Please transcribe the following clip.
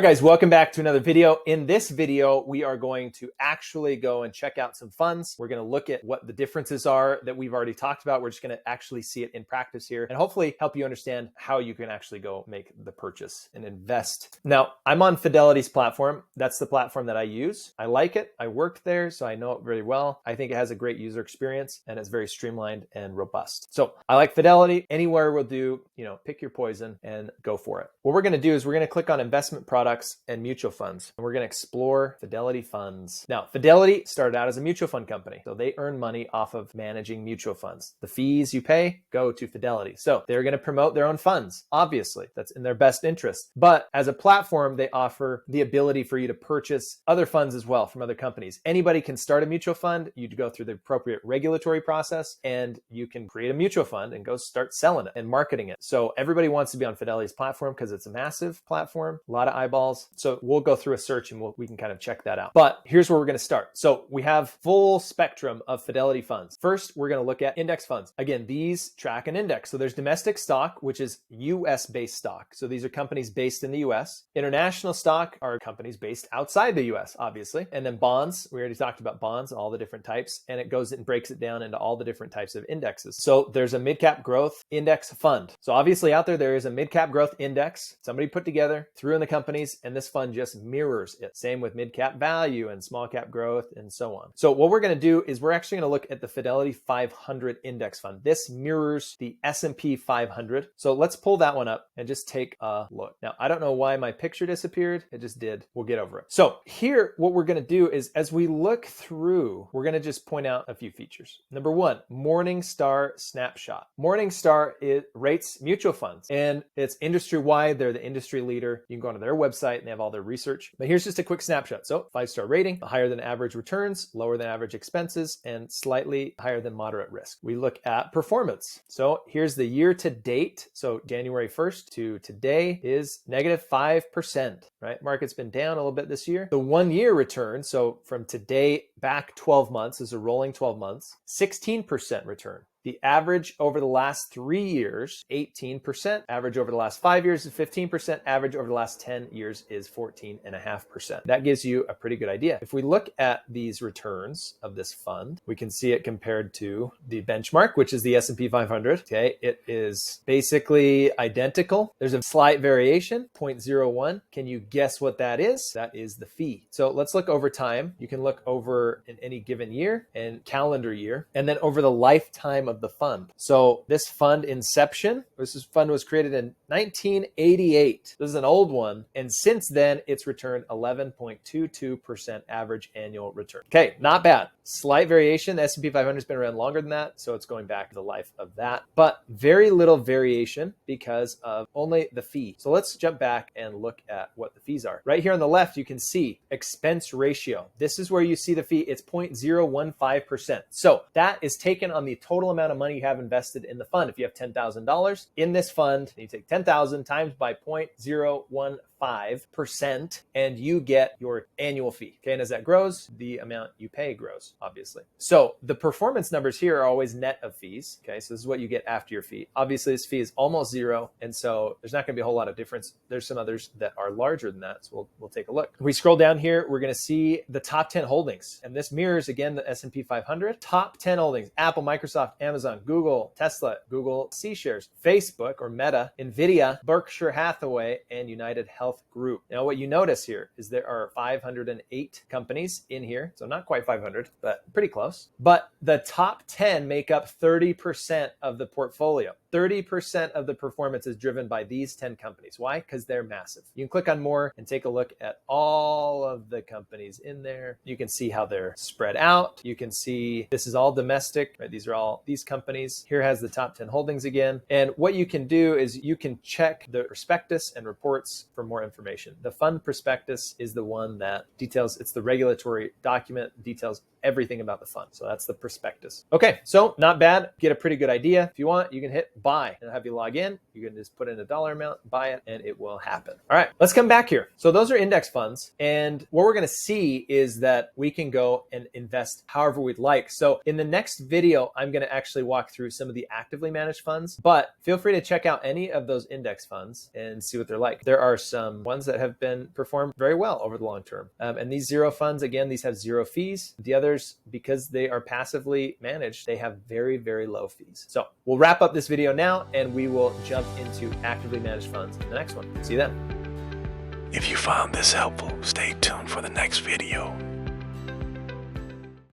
right, guys, welcome back to another video. In this video, we are going to actually go and check out some funds. We're going to look at what the differences are that we've already talked about. We're just going to actually see it in practice here and hopefully help you understand how you can actually go make the purchase and invest. Now, I'm on Fidelity's platform. That's the platform that I use. I like it. I worked there, so I know it very well. I think it has a great user experience and it's very streamlined and robust. So I like Fidelity. Anywhere will do, pick your poison and go for it. What we're going to do is we're going to click on investment products and mutual funds, and we're going to explore Fidelity funds. Now, Fidelity started out as a mutual fund company, so they earn money off of managing mutual funds. The fees you pay go to Fidelity. So they're going to promote their own funds. Obviously, that's in their best interest. But as a platform, they offer the ability for you to purchase other funds as well from other companies. Anybody can start a mutual fund. You go through the appropriate regulatory process, and you can create a mutual fund and go start selling it and marketing it. So everybody wants to be on Fidelity's platform because it's a massive platform, a lot of eyeballs. So we'll go through a search and we can kind of check that out. But here's where we're going to start. So we have full spectrum of Fidelity funds. First, we're going to look at index funds. Again, these track an index. So there's domestic stock, which is US based stock. So these are companies based in the US. International stock are companies based outside the US, obviously. And then bonds, we already talked about bonds, all the different types, and it goes and breaks it down into all the different types of indexes. So there's a mid-cap growth index fund. So obviously out there is a mid-cap growth index somebody put together, threw in the companies, and this fund just mirrors it. Same with mid-cap value and small-cap growth and so on. So what we're going to do is we're actually going to look at the Fidelity 500 index fund. This mirrors the S&P 500. So let's pull that one up and just take a look. Now, I don't know why my picture disappeared. It just did. We'll get over it. So here, what we're going to do is as we look through, we're going to just point out a few features. Number one, Morningstar snapshot. Morningstar, it rates mutual funds and it's industry-wide. They're the industry leader. You can go onto their website and they have all their research. But here's just a quick snapshot. So 5-star rating, higher than average returns, lower than average expenses, and slightly higher than moderate risk. We look at performance. So here's the year to date. So January 1st to today is -5%, right? Market's been down a little bit this year. The 1-year return, so from today back 12 months is a rolling 12 months, 16% return. The average over the last 3 years, 18%. Average over the last 5 years is 15%. Average over the last 10 years is 14.5%. That gives you a pretty good idea. If we look at these returns of this fund, we can see it compared to the benchmark, which is the S&P 500. Okay, it is basically identical. There's a slight variation, 0.01. Can you guess what that is? That is the fee. So let's look over time. You can look over in any given year and calendar year, and then over the lifetime of the fund. So this fund inception, this fund was created in 1988. This is an old one. And since then, it's returned 11.22% average annual return. Okay, not bad. Slight variation. The S&P 500 has been around longer than that, so it's going back to the life of that. But very little variation because of only the fee. So let's jump back and look at what the fees are. Right here on the left, you can see expense ratio. This is where you see the fee. It's 0.015%. So that is taken on the total amount of money you have invested in the fund. If you have $10,000 in this fund, you take 10,000 times by 0.015%, and you get your annual fee. Okay, and as that grows, the amount you pay grows, obviously. So the performance numbers here are always net of fees. Okay, so this is what you get after your fee. Obviously, this fee is almost zero, and so there's not going to be a whole lot of difference. There's some others that are larger than that, so we'll take a look. If we scroll down here, we're going to see the top 10 holdings, and this mirrors again the S&P 500. Top 10 holdings: Apple, Microsoft, Amazon, Google, Tesla, Google C shares, Facebook or Meta, Nvidia, Berkshire Hathaway, and United Health Group. Now, what you notice here is there are 508 companies in here. So not quite 500, but pretty close. But the top 10 make up 30% of the portfolio. 30% of the performance is driven by these 10 companies. Why? Because they're massive. You can click on more and take a look at all of the companies in there. You can see how they're spread out. You can see this is all domestic, right? These are all these companies. Here has the top 10 holdings again. And what you can do is you can check the prospectus and reports for more information. The fund prospectus is the one that details, it's the regulatory document, details everything about the fund. So that's the prospectus. Okay, so not bad. Get a pretty good idea. If you want, you can hit buy. And I'll have you log in. You can just put in a dollar amount, buy it, and it will happen. All right, let's come back here. So those are index funds. And what we're going to see is that we can go and invest however we'd like. So in the next video, I'm going to actually walk through some of the actively managed funds, but feel free to check out any of those index funds and see what they're like. There are some ones that have been performed very well over the long term. And these zero funds, again, these have zero fees. The others, because they are passively managed, they have very, very low fees. So we'll wrap up this video now and we will jump into actively managed funds in the next one. See you then. If you found this helpful, stay tuned for the next video.